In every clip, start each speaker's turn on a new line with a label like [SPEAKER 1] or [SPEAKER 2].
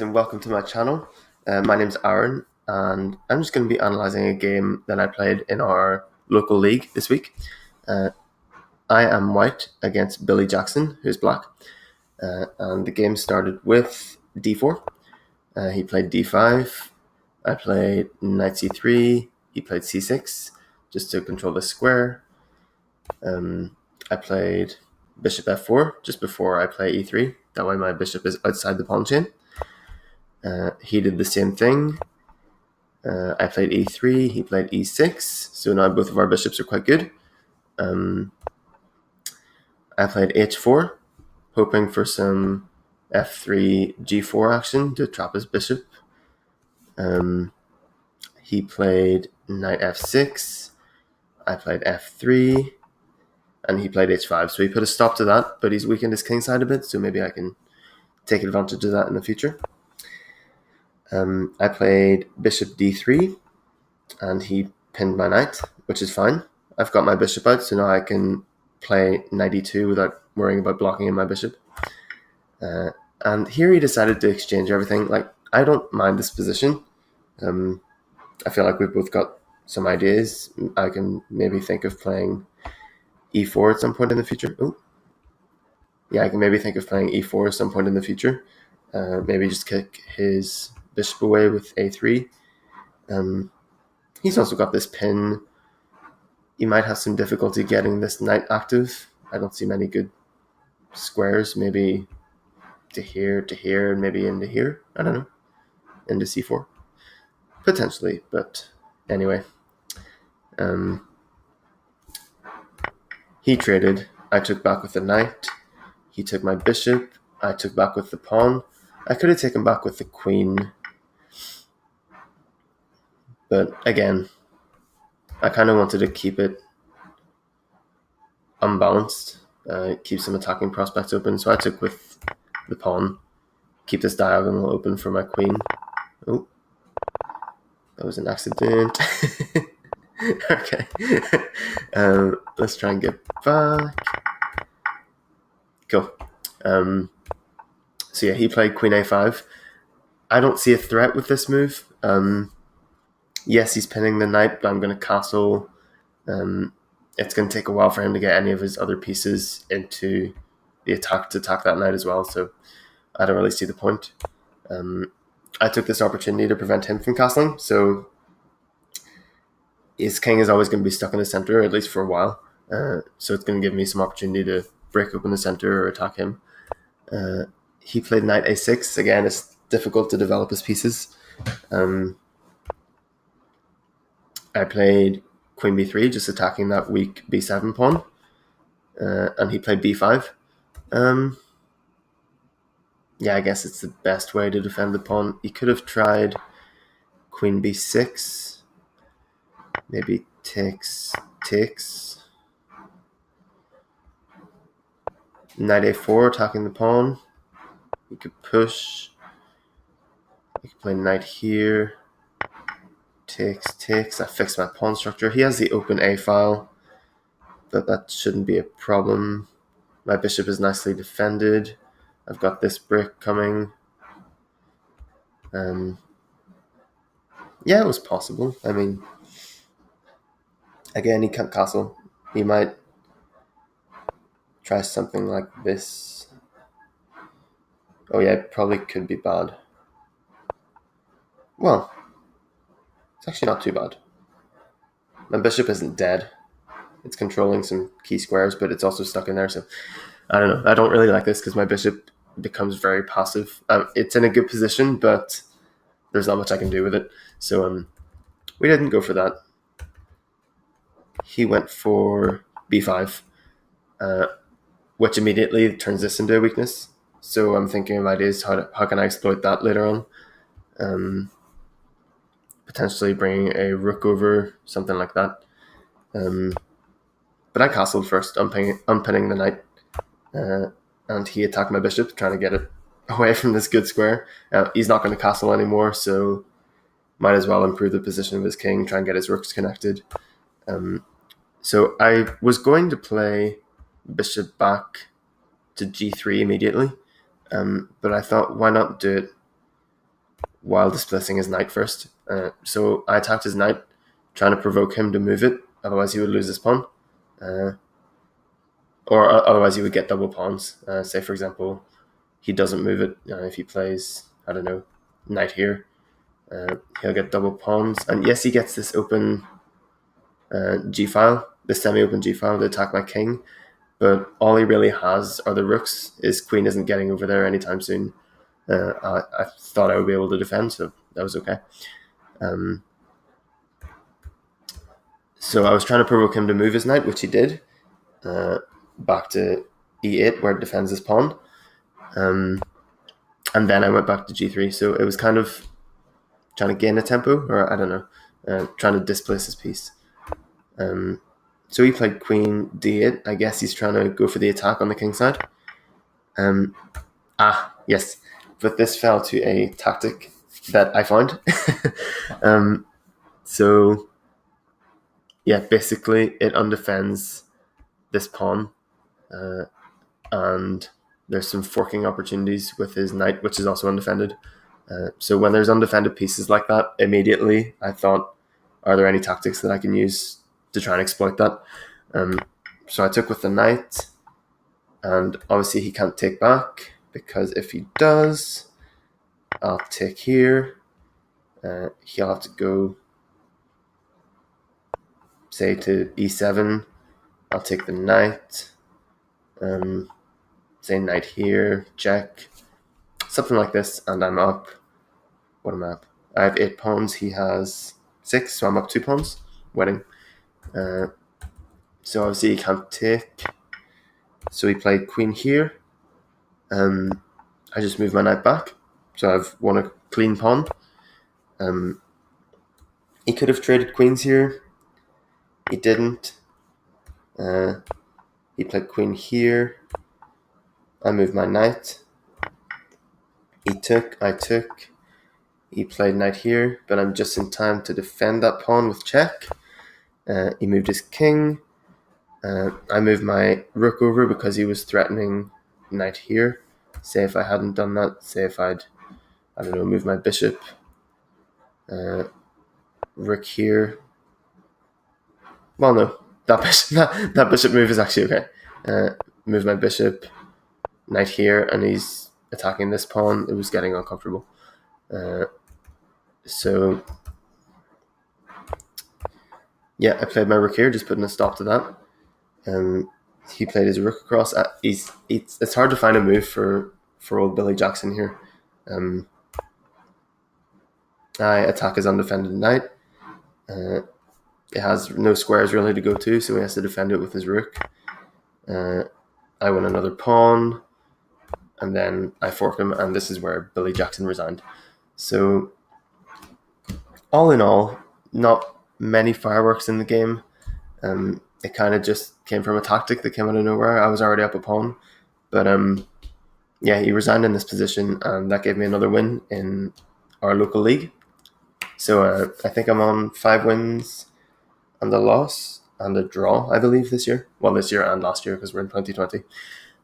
[SPEAKER 1] And welcome to my channel. My name's Aaron, and I'm just going to be analysing a game that I played in our local league this week. I am white against Billy Jackson, who's black, and the game started with d4. He played d5, I played knight c3, he played c6, just to control the square. I played bishop f4 just before I play e3, that way my bishop is outside the pawn chain. He did the same thing. I played e3, he played e6, so now both of our bishops are quite good. I played h4, hoping for some f3, g4 action to trap his bishop. He played knight f6, I played f3, and he played h5, so he put a stop to that, but he's weakened his king side a bit, so maybe I can take advantage of that in the future. I played bishop d3, and he pinned my knight, which is fine. I've got my bishop out, so now I can play knight e2 without worrying about blocking in my bishop. And here he decided to exchange everything. Like, I don't mind this position. I feel like we've both got some ideas. I can maybe think of playing e4 at some point in the future. Oh, yeah, I can maybe think of playing e4 at some point in the future. Maybe just kick his bishop away with a3. He's also got this pin. You might have some difficulty getting this knight active. I don't see many good squares. Maybe to here, and maybe into here. I don't know. Into c4. Potentially, but anyway. He traded. I took back with the knight. He took my bishop. I took back with the pawn. I could have taken back with the queen. But again, I kind of wanted to keep it unbalanced. Keep some attacking prospects open. So I took with the pawn. Keep this diagonal open for my queen. Oh, that was an accident. Okay. Let's try and get back. Cool. So yeah, he played queen a5. I don't see a threat with this move. Yes, he's pinning the knight, but I'm going to castle. It's going to take a while for him to get any of his other pieces into the attack to attack that knight as well, so I don't really see the point. I took this opportunity to prevent him from castling, so his king is always going to be stuck in the center, at least for a while. So it's going to give me some opportunity to break open the center or attack him. He played knight a6. Again, it's difficult to develop his pieces. I played queen b3, just attacking that weak b7 pawn. And he played b5. Yeah, I guess it's the best way to defend the pawn. He could have tried queen b6. Maybe takes. Knight a4, attacking the pawn. He could push. He could play knight here. Takes. I fixed my pawn structure. He has the open a file, but that shouldn't be a problem. My bishop is nicely defended. I've got this brick coming. Yeah, it was possible. I mean, again, he can't castle. He might try something like this. Oh yeah, it probably could be bad. Well, it's actually not too bad. My bishop isn't dead. It's controlling some key squares, but it's also stuck in there, so I don't know. I don't really like this because my bishop becomes very passive. It's in a good position, but there's not much I can do with it. So we didn't go for that. He went for b5, which immediately turns this into a weakness. So I'm thinking of ideas how can I exploit that later on. Potentially bringing a rook over, something like that. But I castled first, unpinning the knight. And he attacked my bishop, trying to get it away from this good square. He's not going to castle anymore, so might as well improve the position of his king, try and get his rooks connected. So I was going to play bishop back to g3 immediately, but I thought, why not do it while displacing his knight first. So I attacked his knight, trying to provoke him to move it, otherwise he would lose his pawn. Or otherwise he would get double pawns. Say, for example, he doesn't move it. If he plays, I don't know, knight here, he'll get double pawns. And yes, he gets this open g-file, the semi-open g-file to attack my king. But all he really has are the rooks. His queen isn't getting over there anytime soon. I thought I would be able to defend, so that was okay. So I was trying to provoke him to move his knight, which he did, back to e8, where it defends his pawn. And then I went back to g3. So it was kind of trying to gain a tempo, or I don't know, trying to displace his piece. So he played queen d8. I guess he's trying to go for the attack on the king side. Yes. But this fell to a tactic that I found. So, yeah, basically it undefends this pawn. And there's some forking opportunities with his knight, which is also undefended. So when there's undefended pieces like that, immediately I thought, are there any tactics that I can use to try and exploit that? So I took with the knight, and obviously he can't take back, because if he does, I'll take here. He'll have to go, say, to e7. I'll take the knight. Say knight here, check. Something like this, and I'm up. What am I up? I have 8 pawns. He has 6, so I'm up 2 pawns. Winning. So obviously he can't take. So he played queen here. I just moved my knight back. So I've won a clean pawn. He could have traded queens here. He didn't. He played queen here. I moved my knight. He took, I took. He played knight here, but I'm just in time to defend that pawn with check. He moved his king. I moved my rook over because he was threatening knight here. Say if I hadn't done that, say if I'd, I don't know, move my bishop. Rook here. Well, no, that bishop move is actually okay. Move my bishop, knight here, and he's attacking this pawn. It was getting uncomfortable. So, yeah, I played my rook here, just putting a stop to that. He played his rook across. It's hard to find a move for old Billy Jackson here. I attack his undefended knight. It has no squares really to go to, so he has to defend it with his rook. I win another pawn, and then I fork him, and this is where Billy Jackson resigned. So, all in all, not many fireworks in the game. It kind of just came from a tactic that came out of nowhere. I was already up a pawn, but yeah, he resigned in this position, and that gave me another win in our local league. So I think I'm on 5 wins and a loss and a draw, I believe, this year. Well, this year and last year, because we're in 2020.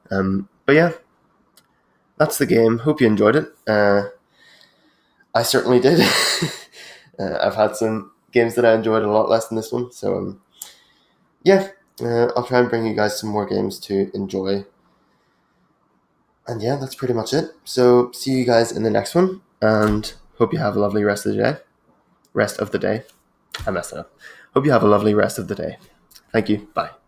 [SPEAKER 1] But yeah, that's the game. Hope you enjoyed it. I certainly did. I've had some games that I enjoyed a lot less than this one. So yeah, I'll try and bring you guys some more games to enjoy. And yeah, that's pretty much it. So see you guys in the next one, and hope you have a lovely rest of the day. I messed it up. Hope you have a lovely rest of the day. Thank you. Bye.